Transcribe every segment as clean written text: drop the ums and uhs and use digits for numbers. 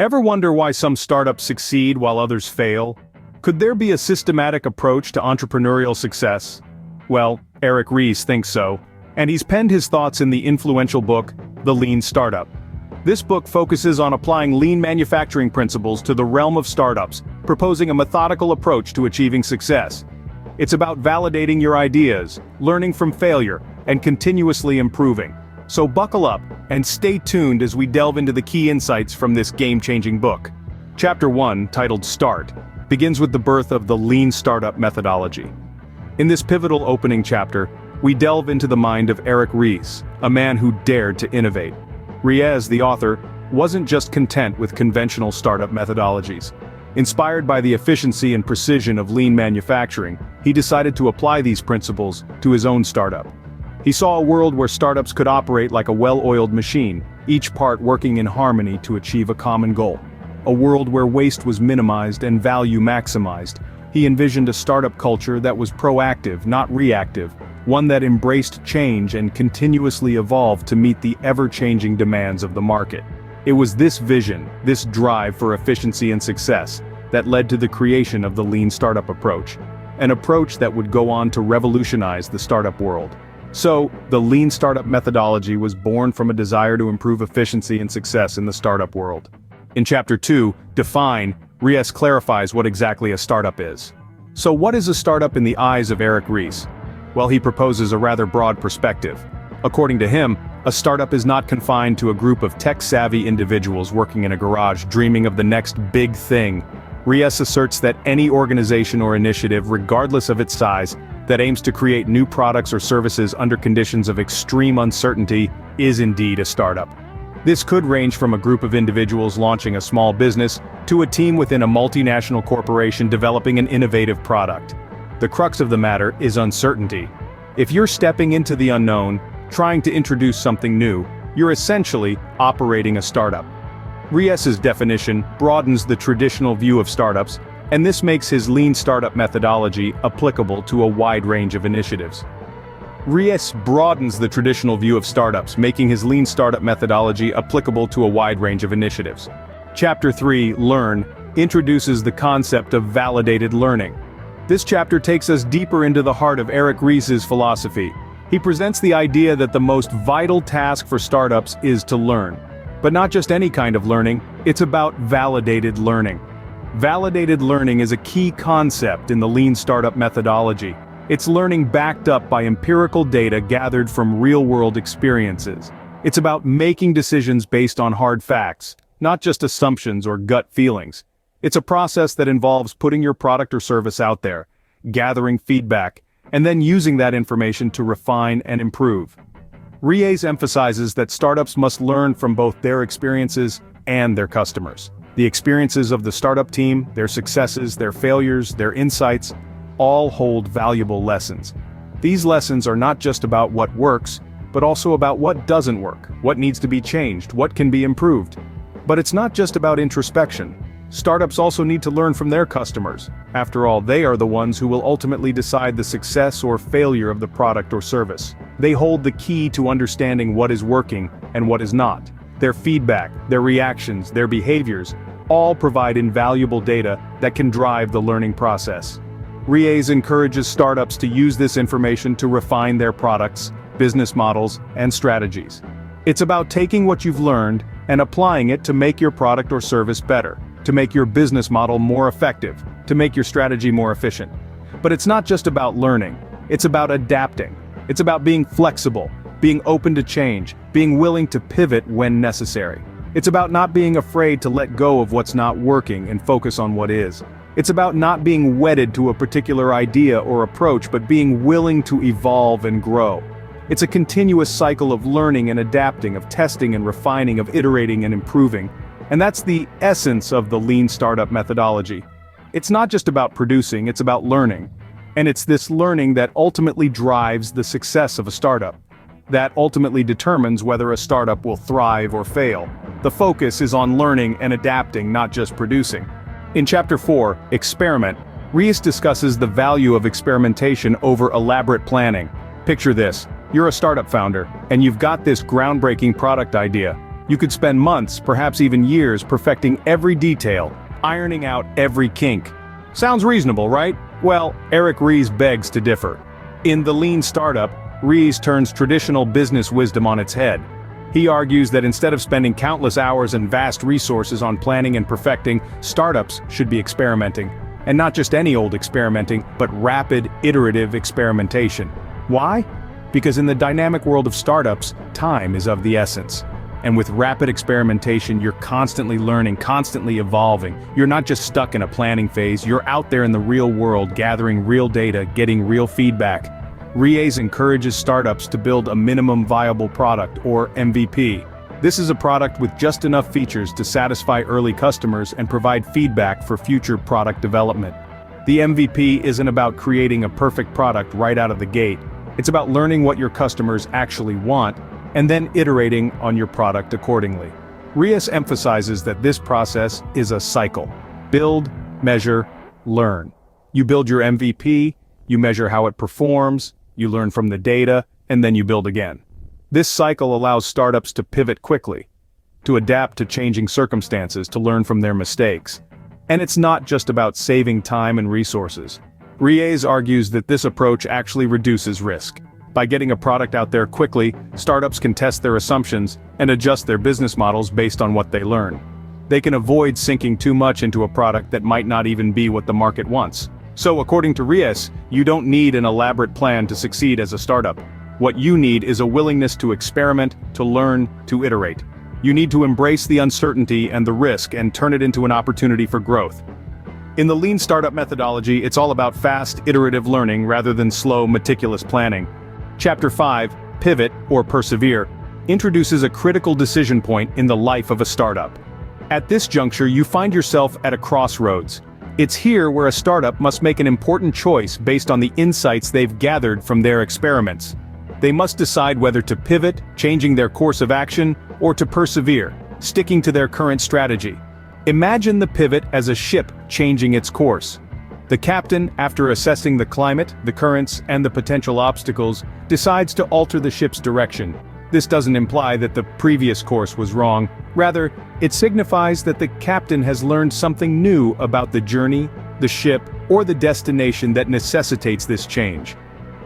Ever wonder why some startups succeed while others fail? Could there be a systematic approach to entrepreneurial success? Well, Ries thinks so, and he's penned his thoughts in the influential book, The Lean Startup. This book focuses on applying lean manufacturing principles to the realm of startups, proposing a methodical approach to achieving success. It's about validating your ideas, learning from failure, and continuously improving. So buckle up, and stay tuned as we delve into the key insights from this game-changing book. Chapter 1, titled Start, begins with the birth of the Lean Startup methodology. In this pivotal opening chapter, we delve into the mind of Ries, a man who dared to innovate. Ries, the author, wasn't just content with conventional startup methodologies. Inspired by the efficiency and precision of lean manufacturing, he decided to apply these principles to his own startup. He saw a world where startups could operate like a well-oiled machine, each part working in harmony to achieve a common goal. A world where waste was minimized and value maximized. He envisioned a startup culture that was proactive, not reactive, one that embraced change and continuously evolved to meet the ever-changing demands of the market. It was this vision, this drive for efficiency and success, that led to the creation of the Lean Startup approach, an approach that would go on to revolutionize the startup world. So, the Lean Startup methodology was born from a desire to improve efficiency and success in the startup world. In Chapter 2, Define, Ries clarifies what exactly a startup is. So what is a startup in the eyes of Ries? Well, he proposes a rather broad perspective. According to him, a startup is not confined to a group of tech-savvy individuals working in a garage dreaming of the next big thing. Ries asserts that any organization or initiative, regardless of its size, that aims to create new products or services under conditions of extreme uncertainty is indeed a startup. This could range from a group of individuals launching a small business to a team within a multinational corporation developing an innovative product. The crux of the matter is uncertainty. If you're stepping into the unknown, trying to introduce something new, you're essentially operating a startup. Ries's definition broadens the traditional view of startups, and this makes his Lean Startup methodology applicable to a wide range of initiatives. Ries broadens the traditional view of startups, making his Lean Startup methodology applicable to a wide range of initiatives. Chapter 3, Learn, introduces the concept of validated learning. This chapter takes us deeper into the heart of Ries's philosophy. He presents the idea that the most vital task for startups is to learn. But not just any kind of learning, it's about validated learning. Validated learning is a key concept in the Lean Startup methodology. It's learning backed up by empirical data gathered from real-world experiences. It's about making decisions based on hard facts, not just assumptions or gut feelings. It's a process that involves putting your product or service out there, gathering feedback, and then using that information to refine and improve. Ries emphasizes that startups must learn from both their experiences and their customers. The experiences of the startup team, their successes, their failures, their insights, all hold valuable lessons. These lessons are not just about what works, but also about what doesn't work, what needs to be changed, what can be improved. But it's not just about introspection. Startups also need to learn from their customers. After all, they are the ones who will ultimately decide the success or failure of the product or service. They hold the key to understanding what is working and what is not. Their feedback, their reactions, their behaviors, all provide invaluable data that can drive the learning process. Ries encourages startups to use this information to refine their products, business models, and strategies. It's about taking what you've learned and applying it to make your product or service better, to make your business model more effective, to make your strategy more efficient. But it's not just about learning, it's about adapting. It's about being flexible, being open to change, being willing to pivot when necessary. It's about not being afraid to let go of what's not working and focus on what is. It's about not being wedded to a particular idea or approach, but being willing to evolve and grow. It's a continuous cycle of learning and adapting, of testing and refining, of iterating and improving. And that's the essence of the Lean Startup methodology. It's not just about producing, it's about learning. And it's this learning that ultimately drives the success of a startup. That ultimately determines whether a startup will thrive or fail. The focus is on learning and adapting, not just producing. In Chapter 4, Experiment, Ries discusses the value of experimentation over elaborate planning. Picture this, you're a startup founder, and you've got this groundbreaking product idea. You could spend months, perhaps even years, perfecting every detail, ironing out every kink. Sounds reasonable, right? Well, Eric Ries begs to differ. In The Lean Startup, Ries turns traditional business wisdom on its head. He argues that instead of spending countless hours and vast resources on planning and perfecting, startups should be experimenting. And not just any old experimenting, but rapid, iterative experimentation. Why? Because in the dynamic world of startups, time is of the essence. And with rapid experimentation, you're constantly learning, constantly evolving. You're not just stuck in a planning phase, you're out there in the real world, gathering real data, getting real feedback. Ries encourages startups to build a minimum viable product, or MVP. This is a product with just enough features to satisfy early customers and provide feedback for future product development. The MVP isn't about creating a perfect product right out of the gate. It's about learning what your customers actually want, and then iterating on your product accordingly. Ries emphasizes that this process is a cycle. Build, measure, learn. You build your MVP, you measure how it performs, you learn from the data, and then you build again. This cycle allows startups to pivot quickly, to adapt to changing circumstances, to learn from their mistakes. And it's not just about saving time and resources. Ries argues that this approach actually reduces risk. By getting a product out there quickly, startups can test their assumptions and adjust their business models based on what they learn. They can avoid sinking too much into a product that might not even be what the market wants. So according to Ries, you don't need an elaborate plan to succeed as a startup. What you need is a willingness to experiment, to learn, to iterate. You need to embrace the uncertainty and the risk and turn it into an opportunity for growth. In the Lean Startup methodology, it's all about fast, iterative learning rather than slow, meticulous planning. Chapter 5, Pivot, or Persevere, introduces a critical decision point in the life of a startup. At this juncture, you find yourself at a crossroads. It's here where a startup must make an important choice based on the insights they've gathered from their experiments. They must decide whether to pivot, changing their course of action, or to persevere, sticking to their current strategy. Imagine the pivot as a ship changing its course. The captain, after assessing the climate, the currents, and the potential obstacles, decides to alter the ship's direction. This doesn't imply that the previous course was wrong. Rather, it signifies that the captain has learned something new about the journey, the ship, or the destination that necessitates this change.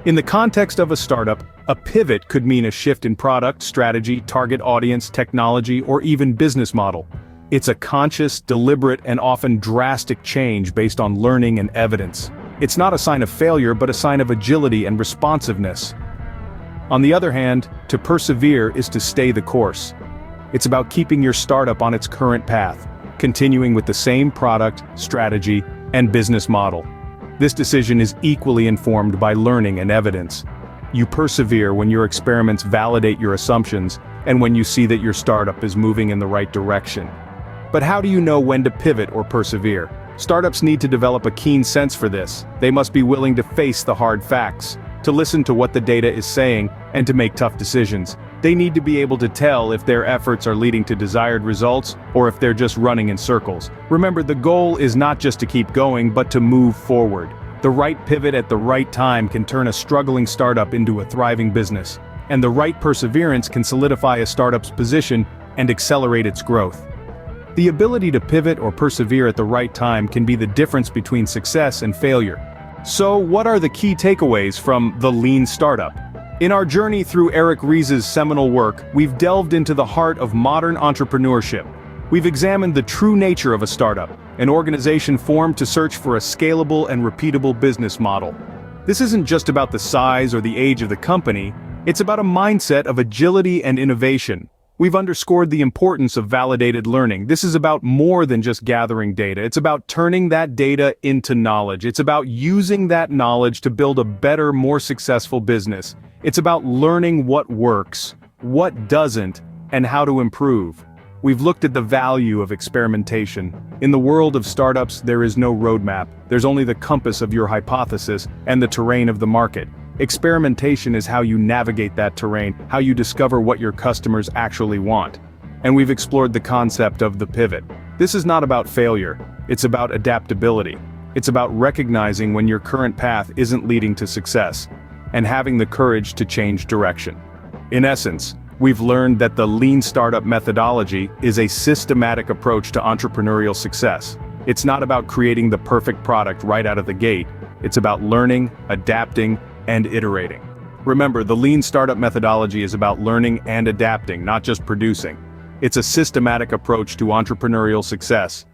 In the context of a startup, a pivot could mean a shift in product, strategy, target audience, technology, or even business model. It's a conscious, deliberate, and often drastic change based on learning and evidence. It's not a sign of failure, but a sign of agility and responsiveness. On the other hand, to persevere is to stay the course. It's about keeping your startup on its current path, continuing with the same product, strategy, and business model. This decision is equally informed by learning and evidence. You persevere when your experiments validate your assumptions and when you see that your startup is moving in the right direction. But how do you know when to pivot or persevere? Startups need to develop a keen sense for this. They must be willing to face the hard facts, to listen to what the data is saying, and to make tough decisions. They need to be able to tell if their efforts are leading to desired results or if they're just running in circles. Remember, the goal is not just to keep going, but to move forward. The right pivot at the right time can turn a struggling startup into a thriving business, and the right perseverance can solidify a startup's position and accelerate its growth. The ability to pivot or persevere at the right time can be the difference between success and failure. So, what are the key takeaways from The Lean Startup? In our journey through Eric Ries's seminal work, we've delved into the heart of modern entrepreneurship. We've examined the true nature of a startup, an organization formed to search for a scalable and repeatable business model. This isn't just about the size or the age of the company, it's about a mindset of agility and innovation. We've underscored the importance of validated learning. This is about more than just gathering data. It's about turning that data into knowledge. It's about using that knowledge to build a better, more successful business. It's about learning what works, what doesn't, and how to improve. We've looked at the value of experimentation. In the world of startups, there is no roadmap. There's only the compass of your hypothesis and the terrain of the market. Experimentation is how you navigate that terrain, how you discover what your customers actually want. And we've explored the concept of the pivot. This is not about failure, it's about adaptability. It's about recognizing when your current path isn't leading to success, and having the courage to change direction. In essence, We've learned that the lean startup methodology is a systematic approach to entrepreneurial success. It's not about creating the perfect product right out of the gate. It's about learning, adapting, and iterating. Remember, the lean startup methodology is about learning and adapting, not just producing. It's a systematic approach to entrepreneurial success,